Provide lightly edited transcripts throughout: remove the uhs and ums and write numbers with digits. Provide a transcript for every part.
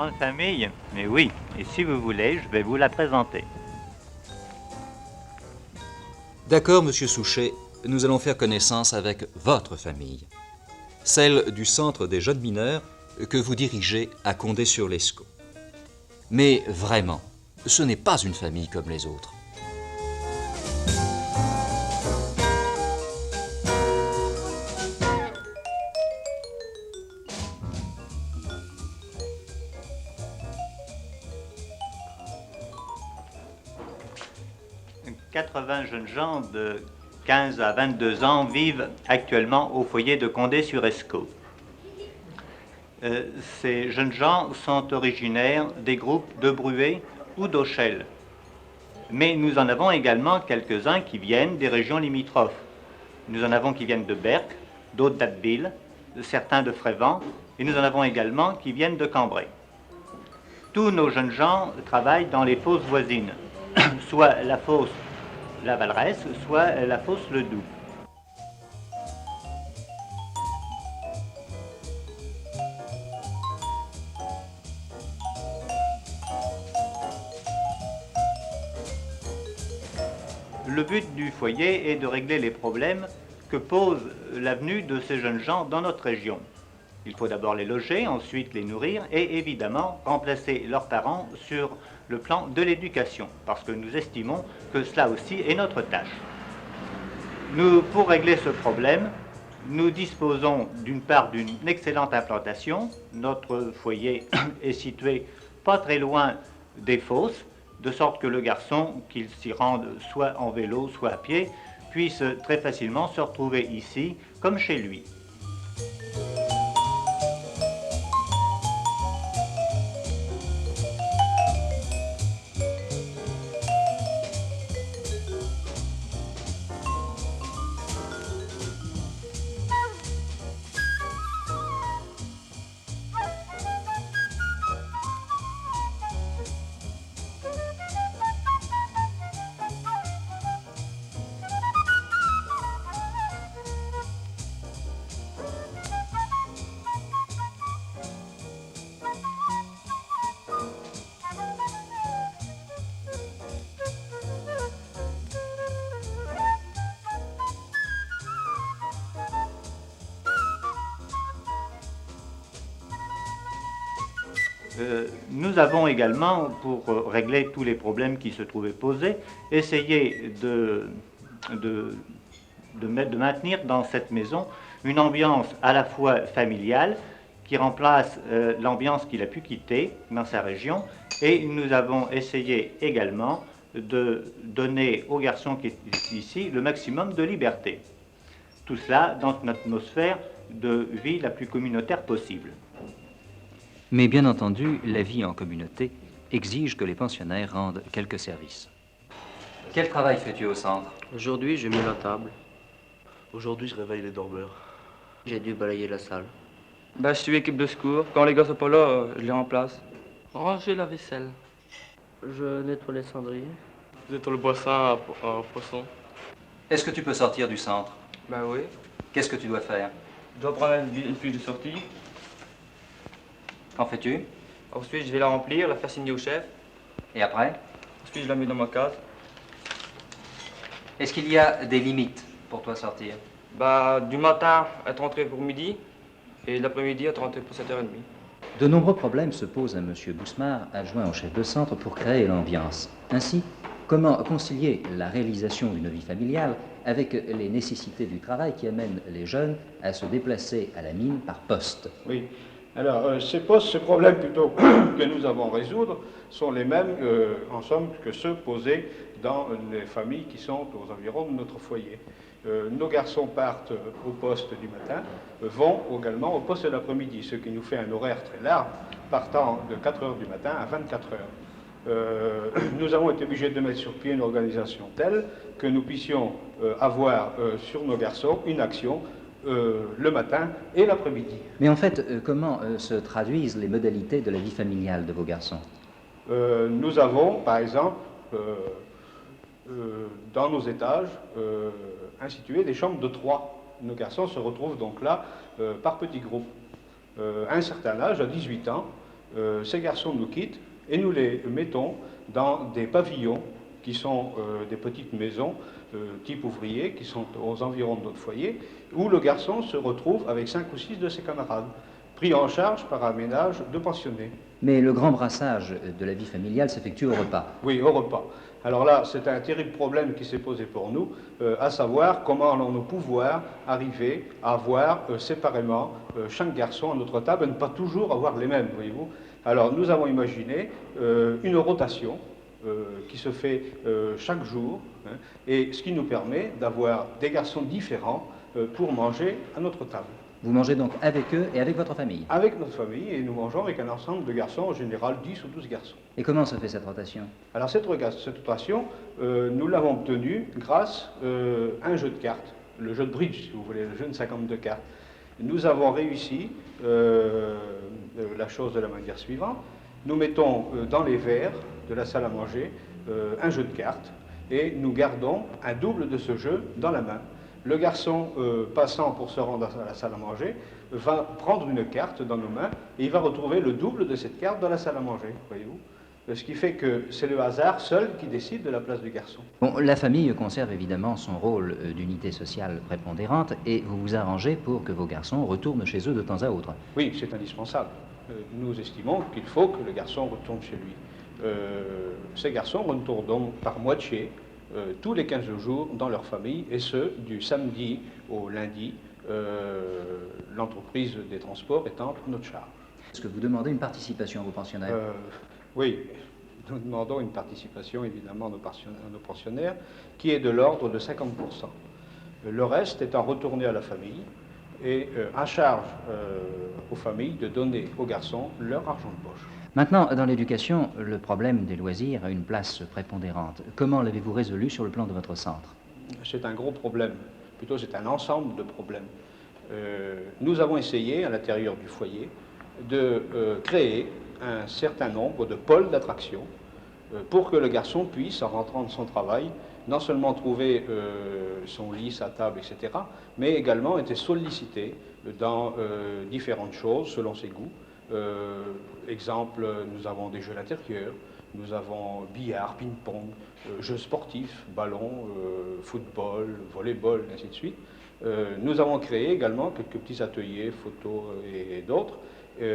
grande famille? Mais oui, et si vous voulez, je vais vous la présenter. D'accord, monsieur Souchet, nous allons faire connaissance avec votre famille, celle du Centre des jeunes mineurs que vous dirigez à Condé-sur-Lescaut. Mais vraiment, ce n'est pas une famille comme les autres. « 80 jeunes gens de 15 à 22 ans vivent actuellement au foyer de Condé-sur-Escaut. Ces jeunes gens sont originaires des groupes de Bruay ou d'Auchel. Mais nous en avons également quelques-uns qui viennent des régions limitrophes. Nous en avons qui viennent de Berck, d'autres d'Abbeville, certains de Frévent, et nous en avons également qui viennent de Cambrai. Tous nos jeunes gens travaillent dans les fosses voisines, soit la fosse La Valleresse, soit la fosse Le Doubs. Le but du foyer est de régler les problèmes que pose la venue de ces jeunes gens dans notre région. Il faut d'abord les loger, ensuite les nourrir et évidemment remplacer leurs parents sur le plan de l'éducation, parce que nous estimons que cela aussi est notre tâche. Pour régler ce problème, nous disposons d'une part d'une excellente implantation. Notre foyer est situé pas très loin des fosses, de sorte que le garçon, qu'il s'y rende soit en vélo, soit à pied, puisse très facilement se retrouver ici comme chez lui. Nous avons également, pour régler tous les problèmes qui se trouvaient posés, essayé de maintenir dans cette maison une ambiance à la fois familiale, qui remplace l'ambiance qu'il a pu quitter dans sa région, et nous avons essayé également de donner aux garçons qui est ici le maximum de liberté. Tout cela dans une atmosphère de vie la plus communautaire possible. Mais bien entendu, la vie en communauté exige que les pensionnaires rendent quelques services. Quel travail fais-tu au centre? Aujourd'hui, j'ai mis la table. Aujourd'hui, je réveille les dormeurs. J'ai dû balayer la salle. Je suis équipe de secours. Quand les gars sont pas là, je les remplace. Ranger la vaisselle. Je nettoie les cendriers. Je nettoie le bassin à poisson. Est-ce que tu peux sortir du centre? Oui. Qu'est-ce que tu dois faire? Je dois prendre une fiche de sortie. Qu'en fais-tu? Ensuite, je vais la remplir, la faire signer au chef. Et après? Ensuite, je la mets dans ma case. Est-ce qu'il y a des limites pour toi sortir? Du matin, être rentré pour midi. Et l'après-midi, être rentré pour 7h30. De nombreux problèmes se posent à M. Bousmar, adjoint au chef de centre, pour créer l'ambiance. Ainsi, comment concilier la réalisation d'une vie familiale avec les nécessités du travail qui amènent les jeunes à se déplacer à la mine par poste? Oui. Alors, ces problèmes plutôt que nous avons à résoudre sont les mêmes, en somme, que ceux posés dans les familles qui sont aux environs de notre foyer. Nos garçons partent au poste du matin, vont également au poste de l'après-midi, ce qui nous fait un horaire très large, partant de 4 heures du matin à 24 heures. Nous avons été obligés de mettre sur pied une organisation telle que nous puissions avoir sur nos garçons une action le matin et l'après-midi. Mais en fait, comment se traduisent les modalités de la vie familiale de vos garçons? Nous avons, par exemple, dans nos étages, institué des chambres de 3. Nos garçons se retrouvent donc là par petits groupes. À un certain âge, à 18 ans, ces garçons nous quittent et nous les mettons dans des pavillons qui sont des petites maisons type ouvrier, qui sont aux environs de notre foyer, où le garçon se retrouve avec 5 ou 6 de ses camarades, pris en charge par un ménage de pensionnés. Mais le grand brassage de la vie familiale s'effectue au repas. Oui, au repas. Alors là, c'est un terrible problème qui s'est posé pour nous, à savoir comment allons-nous pouvoir arriver à avoir séparément chaque garçon à notre table et ne pas toujours avoir les mêmes, voyez-vous. Alors nous avons imaginé une rotation qui se fait chaque jour, hein, et ce qui nous permet d'avoir des garçons différents pour manger à notre table. Vous mangez donc avec eux et avec votre famille. Avec notre famille, et nous mangeons avec un ensemble de garçons, en général 10 ou 12 garçons. Et comment se fait cette rotation? Alors cette rotation, nous l'avons obtenue grâce à un jeu de cartes, le jeu de bridge, si vous voulez, le jeu de 52 cartes. Nous avons réussi la chose de la manière suivante. Nous mettons dans les verres de la salle à manger un jeu de cartes et nous gardons un double de ce jeu dans la main. Le garçon passant pour se rendre à la salle à manger va prendre une carte dans nos mains et il va retrouver le double de cette carte dans la salle à manger, voyez-vous. Ce qui fait que c'est le hasard seul qui décide de la place du garçon. Bon, la famille conserve évidemment son rôle d'unité sociale prépondérante et vous vous arrangez pour que vos garçons retournent chez eux de temps à autre. Oui, c'est indispensable. Nous estimons qu'il faut que le garçon retourne chez lui. Ces garçons retournent donc par moitié tous les 15 jours dans leur famille, et ce, du samedi au lundi, l'entreprise des transports étant à notre charge. Est-ce que vous demandez une participation à vos pensionnaires? Oui, nous demandons une participation évidemment à nos pensionnaires qui est de l'ordre de 50%. Le reste étant retourné à la famille et à charge aux familles de donner aux garçons leur argent de poche. Maintenant, dans l'éducation, le problème des loisirs a une place prépondérante. Comment l'avez-vous résolu sur le plan de votre centre? C'est un gros problème, plutôt c'est un ensemble de problèmes. Nous avons essayé, à l'intérieur du foyer, de créer un certain nombre de pôles d'attraction pour que le garçon puisse, en rentrant de son travail, non seulement trouver son lit, sa table, etc., mais également être sollicité dans différentes choses selon ses goûts. Exemple, nous avons des jeux à l'intérieur, nous avons billard, ping-pong, jeux sportifs, ballon, football, volleyball, ainsi de suite. Nous avons créé également quelques petits ateliers, photos et d'autres. Il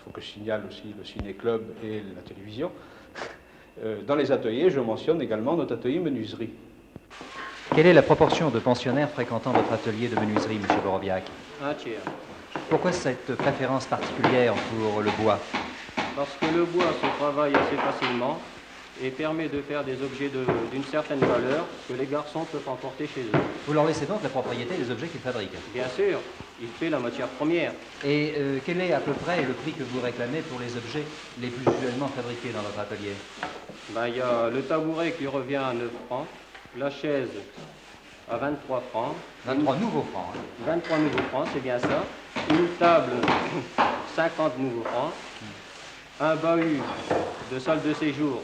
faut que je signale aussi le ciné-club et la télévision. Dans les ateliers, je mentionne également notre atelier menuiserie. Quelle est la proportion de pensionnaires fréquentant votre atelier de menuiserie, M. Boroviac? Un tiers. Pourquoi cette préférence particulière pour le bois? Parce que le bois se travaille assez facilement et permet de faire des objets d'une certaine valeur que les garçons peuvent emporter chez eux. Vous leur laissez donc la propriété des objets qu'ils fabriquent? Bien sûr, il fait la matière première. Et quel est à peu près le prix que vous réclamez pour les objets les plus usuellement fabriqués dans votre atelier? Il y a le tabouret qui revient à 9 francs, la chaise à 23 francs. 23 nouveaux francs. Hein. 23 nouveaux francs, c'est bien ça. Une table, 50 nouveaux francs. Un bahut de salle de séjour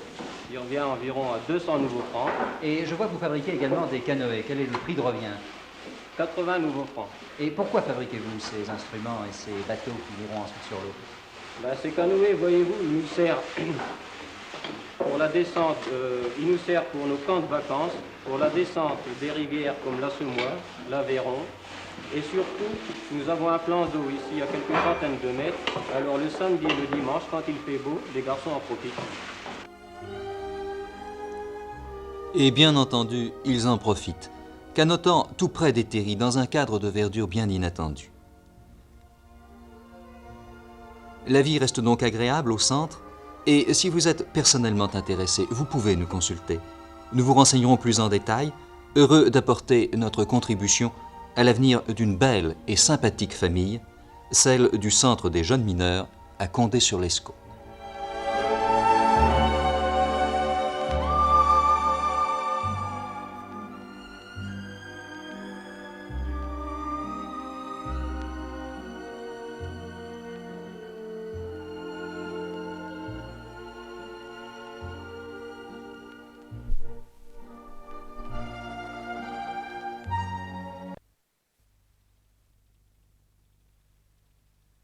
qui revient environ à 200 nouveaux francs. Et je vois que vous fabriquez également des canoës. Quel est le prix de revient? 80 nouveaux francs. Et pourquoi fabriquez-vous ces instruments et ces bateaux qui iront ensuite sur l'eau? Ces canoës, voyez-vous, ils nous servent pour la descente, ils nous servent pour nos camps de vacances, pour la descente des rivières comme l'Assoumois, l'Aveyron. Et surtout, nous avons un plan d'eau ici à quelques centaines de mètres. Alors le samedi et le dimanche, quand il fait beau, les garçons en profitent. Et bien entendu, ils en profitent, canotant tout près des terris dans un cadre de verdure bien inattendu. La vie reste donc agréable au centre, et si vous êtes personnellement intéressé, vous pouvez nous consulter. Nous vous renseignerons plus en détail, heureux d'apporter notre contribution à l'avenir d'une belle et sympathique famille, celle du Centre des jeunes mineurs à Condé-sur-l'Escaut.